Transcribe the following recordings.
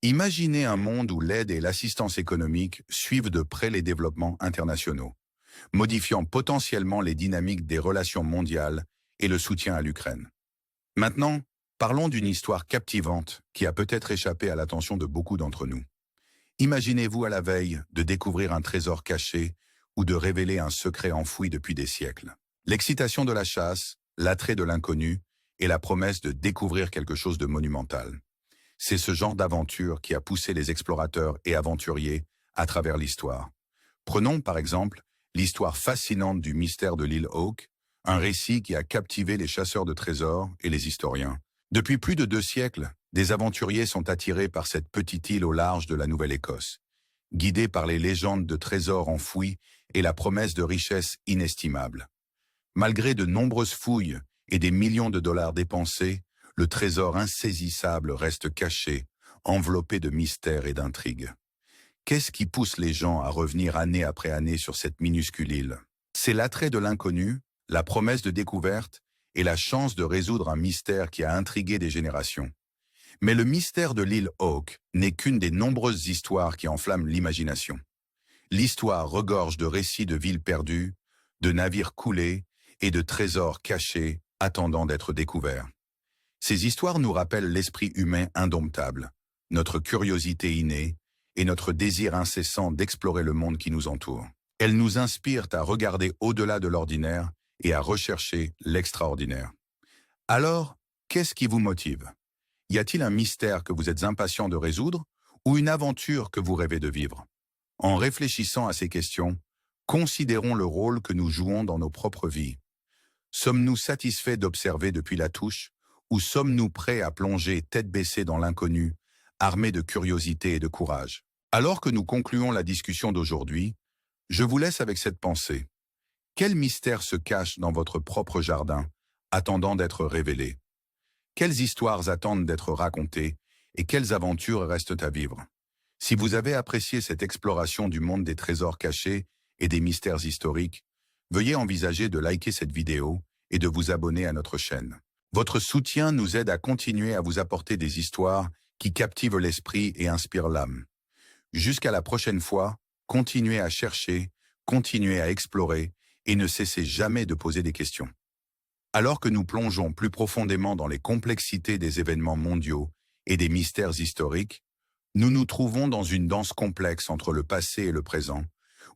Imaginez un monde où l'aide et l'assistance économique suivent de près les développements internationaux, modifiant potentiellement les dynamiques des relations mondiales et le soutien à l'Ukraine. Maintenant, parlons d'une histoire captivante qui a peut-être échappé à l'attention de beaucoup d'entre nous. Imaginez-vous à la veille de découvrir un trésor caché ou de révéler un secret enfoui depuis des siècles. L'excitation de la chasse, l'attrait de l'inconnu et la promesse de découvrir quelque chose de monumental. C'est ce genre d'aventure qui a poussé les explorateurs et aventuriers à travers l'histoire. Prenons par exemple l'histoire fascinante du mystère de l'île Hawke, un récit qui a captivé les chasseurs de trésors et les historiens. Depuis plus de 2 siècles, des aventuriers sont attirés par cette petite île au large de la Nouvelle-Écosse, guidés par les légendes de trésors enfouis et la promesse de richesses inestimables. Malgré de nombreuses fouilles et des millions de dollars dépensés, le trésor insaisissable reste caché, enveloppé de mystères et d'intrigues. Qu'est-ce qui pousse les gens à revenir année après année sur cette minuscule île? C'est l'attrait de l'inconnu, la promesse de découverte et la chance de résoudre un mystère qui a intrigué des générations. Mais le mystère de l'île Hawke n'est qu'une des nombreuses histoires qui enflamment l'imagination. L'histoire regorge de récits de villes perdues, de navires coulés et de trésors cachés attendant d'être découverts. Ces histoires nous rappellent l'esprit humain indomptable, notre curiosité innée et notre désir incessant d'explorer le monde qui nous entoure. Elles nous inspirent à regarder au-delà de l'ordinaire et à rechercher l'extraordinaire. Alors, qu'est-ce qui vous motive? Y a-t-il un mystère que vous êtes impatient de résoudre ou une aventure que vous rêvez de vivre? En réfléchissant à ces questions, considérons le rôle que nous jouons dans nos propres vies. Sommes-nous satisfaits d'observer depuis la touche ou sommes-nous prêts à plonger tête baissée dans l'inconnu, armés de curiosité et de courage? Alors que nous concluons la discussion d'aujourd'hui, je vous laisse avec cette pensée. Quel mystère se cache dans votre propre jardin, attendant d'être révélé? Quelles histoires attendent d'être racontées et quelles aventures restent à vivre? Si vous avez apprécié cette exploration du monde des trésors cachés et des mystères historiques, veuillez envisager de liker cette vidéo et de vous abonner à notre chaîne. Votre soutien nous aide à continuer à vous apporter des histoires qui captivent l'esprit et inspirent l'âme. Jusqu'à la prochaine fois, continuez à chercher, continuez à explorer et ne cessez jamais de poser des questions. Alors que nous plongeons plus profondément dans les complexités des événements mondiaux et des mystères historiques, nous nous trouvons dans une danse complexe entre le passé et le présent,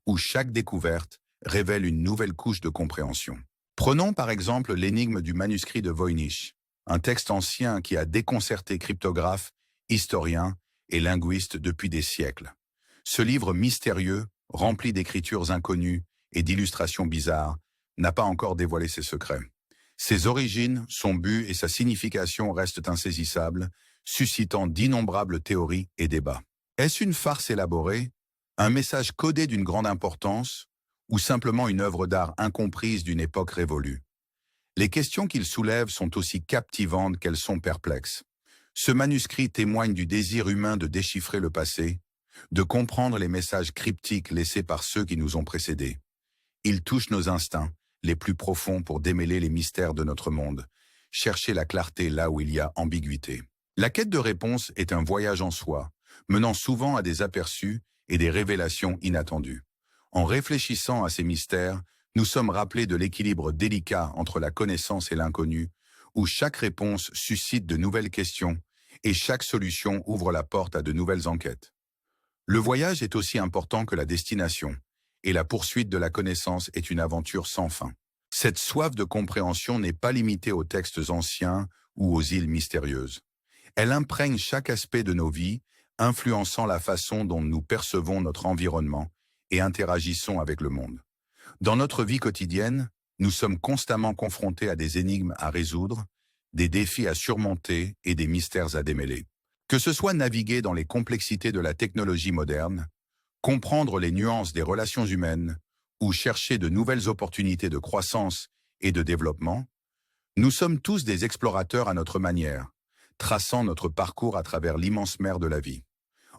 où chaque découverte révèle une nouvelle couche de compréhension. Prenons par exemple l'énigme du manuscrit de Voynich, un texte ancien qui a déconcerté cryptographes, historiens et linguistes depuis des siècles. Ce livre mystérieux, rempli d'écritures inconnues et d'illustrations bizarres, n'a pas encore dévoilé ses secrets. Ses origines, son but et sa signification restent insaisissables, suscitant d'innombrables théories et débats. Est-ce une farce élaborée, un message codé d'une grande importance, ou simplement une œuvre d'art incomprise d'une époque révolue? Les questions qu'il soulève sont aussi captivantes qu'elles sont perplexes. Ce manuscrit témoigne du désir humain de déchiffrer le passé, de comprendre les messages cryptiques laissés par ceux qui nous ont précédés. Il touche nos instincts les plus profonds pour démêler les mystères de notre monde, chercher la clarté là où il y a ambiguïté. La quête de réponse est un voyage en soi, menant souvent à des aperçus et des révélations inattendues. En réfléchissant à ces mystères, nous sommes rappelés de l'équilibre délicat entre la connaissance et l'inconnu, où chaque réponse suscite de nouvelles questions et chaque solution ouvre la porte à de nouvelles enquêtes. Le voyage est aussi important que la destination, et la poursuite de la connaissance est une aventure sans fin. Cette soif de compréhension n'est pas limitée aux textes anciens ou aux îles mystérieuses. Elle imprègne chaque aspect de nos vies, influençant la façon dont nous percevons notre environnement et interagissons avec le monde. Dans notre vie quotidienne, nous sommes constamment confrontés à des énigmes à résoudre, des défis à surmonter et des mystères à démêler. Que ce soit naviguer dans les complexités de la technologie moderne, comprendre les nuances des relations humaines ou chercher de nouvelles opportunités de croissance et de développement, nous sommes tous des explorateurs à notre manière, traçant notre parcours à travers l'immense mer de la vie.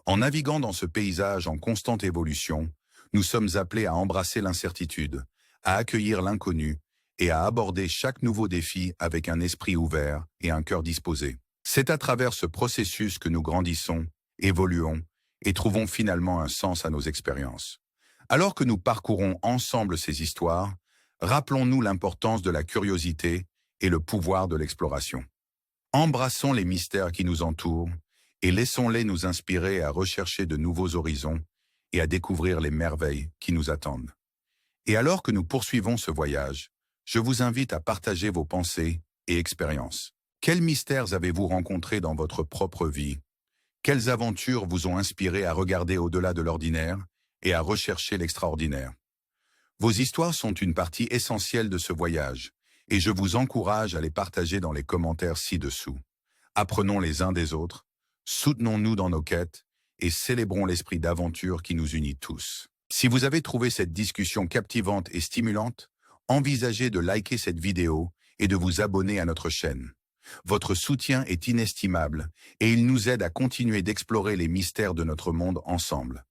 En naviguant dans ce paysage en constante évolution, nous sommes appelés à embrasser l'incertitude, à accueillir l'inconnu et à aborder chaque nouveau défi avec un esprit ouvert et un cœur disposé. C'est à travers ce processus que nous grandissons évoluons et trouvons finalement un sens à nos expériences. Alors que nous parcourons ensemble ces histoires, rappelons-nous l'importance de la curiosité et le pouvoir de l'exploration. Embrassons les mystères qui nous entourent et laissons-les nous inspirer à rechercher de nouveaux horizons et à découvrir les merveilles qui nous attendent. Et alors que nous poursuivons ce voyage, je vous invite à partager vos pensées et expériences. Quels mystères avez-vous rencontrés dans votre propre vie? Quelles aventures vous ont inspiré à regarder au-delà de l'ordinaire et à rechercher l'extraordinaire? Vos histoires sont une partie essentielle de ce voyage, et je vous encourage à les partager dans les commentaires ci-dessous. Apprenons les uns des autres, soutenons-nous dans nos quêtes et célébrons l'esprit d'aventure qui nous unit tous. Si vous avez trouvé cette discussion captivante et stimulante, envisagez de liker cette vidéo et de vous abonner à notre chaîne. Votre soutien est inestimable et il nous aide à continuer d'explorer les mystères de notre monde ensemble.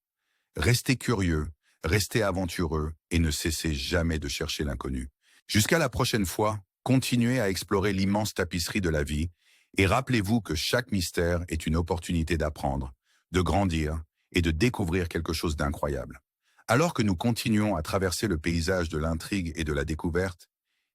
Restez curieux, restez aventureux et ne cessez jamais de chercher l'inconnu. Jusqu'à la prochaine fois, continuez à explorer l'immense tapisserie de la vie et rappelez-vous que chaque mystère est une opportunité d'apprendre, de grandir et de découvrir quelque chose d'incroyable. Alors que nous continuons à traverser le paysage de l'intrigue et de la découverte,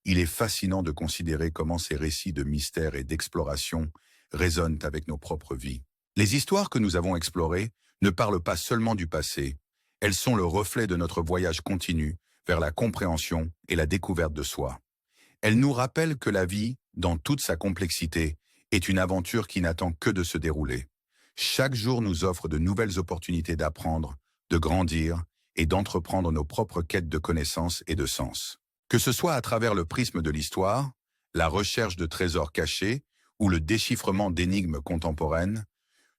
il est fascinant de considérer comment ces récits de mystère et d'exploration résonnent avec nos propres vies. Les histoires que nous avons explorées ne parlent pas seulement du passé, elles sont le reflet de notre voyage continu vers la compréhension et la découverte de soi. Elles nous rappellent que la vie, dans toute sa complexité, est une aventure qui n'attend que de se dérouler. Chaque jour nous offre de nouvelles opportunités d'apprendre, de grandir et d'entreprendre nos propres quêtes de connaissances et de sens. Que ce soit à travers le prisme de l'histoire, la recherche de trésors cachés ou le déchiffrement d'énigmes contemporaines,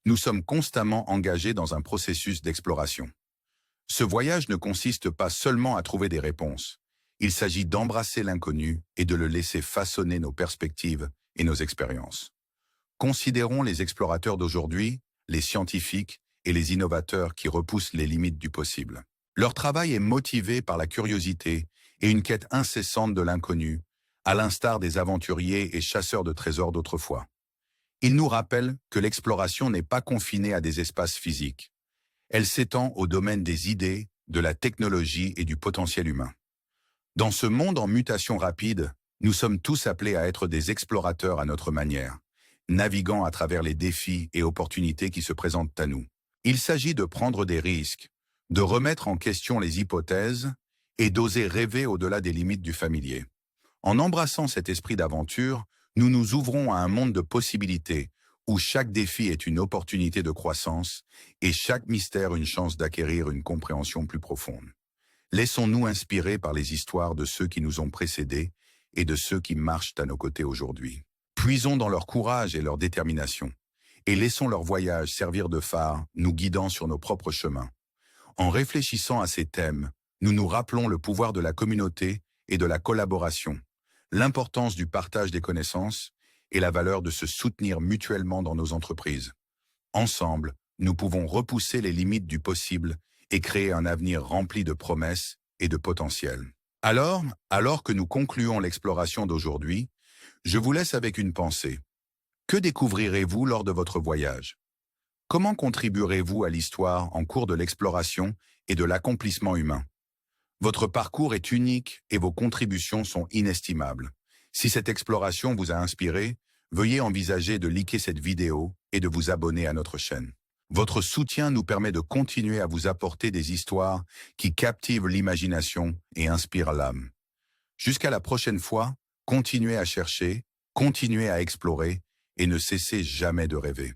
nous sommes constamment engagés dans un processus d'exploration. Ce voyage ne consiste pas seulement à trouver des réponses. Il s'agit d'embrasser l'inconnu et de le laisser façonner nos perspectives et nos expériences. Considérons les explorateurs d'aujourd'hui, les scientifiques et les innovateurs qui repoussent les limites du possible. Leur travail est motivé par la curiosité et une quête incessante de l'inconnu, à l'instar des aventuriers et chasseurs de trésors d'autrefois. Ils nous rappellent que l'exploration n'est pas confinée à des espaces physiques. Elle s'étend au domaine des idées, de la technologie et du potentiel humain. Dans ce monde en mutation rapide, nous sommes tous appelés à être des explorateurs à notre manière, naviguant à travers les défis et opportunités qui se présentent à nous. Il s'agit de prendre des risques, de remettre en question les hypothèses et d'oser rêver au-delà des limites du familier. En embrassant cet esprit d'aventure, nous nous ouvrons à un monde de possibilités où chaque défi est une opportunité de croissance et chaque mystère une chance d'acquérir une compréhension plus profonde. Laissons-nous inspirer par les histoires de ceux qui nous ont précédés et de ceux qui marchent à nos côtés aujourd'hui. Puisons dans leur courage et leur détermination et laissons leur voyage servir de phare, nous guidant sur nos propres chemins. En réfléchissant à ces thèmes, nous nous rappelons le pouvoir de la communauté et de la collaboration, l'importance du partage des connaissances et la valeur de se soutenir mutuellement dans nos entreprises. Ensemble, nous pouvons repousser les limites du possible et créer un avenir rempli de promesses et de potentiel. Alors que nous concluons l'exploration d'aujourd'hui, je vous laisse avec une pensée. Que découvrirez-vous lors de votre voyage? Comment contribuerez-vous à l'histoire en cours de l'exploration et de l'accomplissement humain? Votre parcours est unique et vos contributions sont inestimables. Si cette exploration vous a inspiré, veuillez envisager de liker cette vidéo et de vous abonner à notre chaîne. Votre soutien nous permet de continuer à vous apporter des histoires qui captivent l'imagination et inspirent l'âme. Jusqu'à la prochaine fois, continuez à chercher, continuez à explorer et ne cessez jamais de rêver.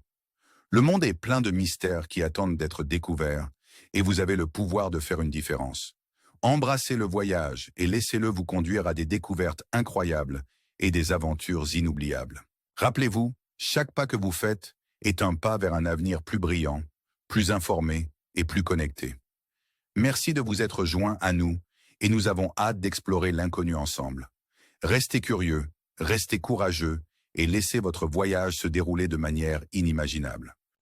Le monde est plein de mystères qui attendent d'être découverts et vous avez le pouvoir de faire une différence. Embrassez le voyage et laissez-le vous conduire à des découvertes incroyables et des aventures inoubliables. Rappelez-vous, chaque pas que vous faites est un pas vers un avenir plus brillant, plus informé et plus connecté. Merci de vous être joints à nous et nous avons hâte d'explorer l'inconnu ensemble. Restez curieux, restez courageux et laissez votre voyage se dérouler de manière inimaginable.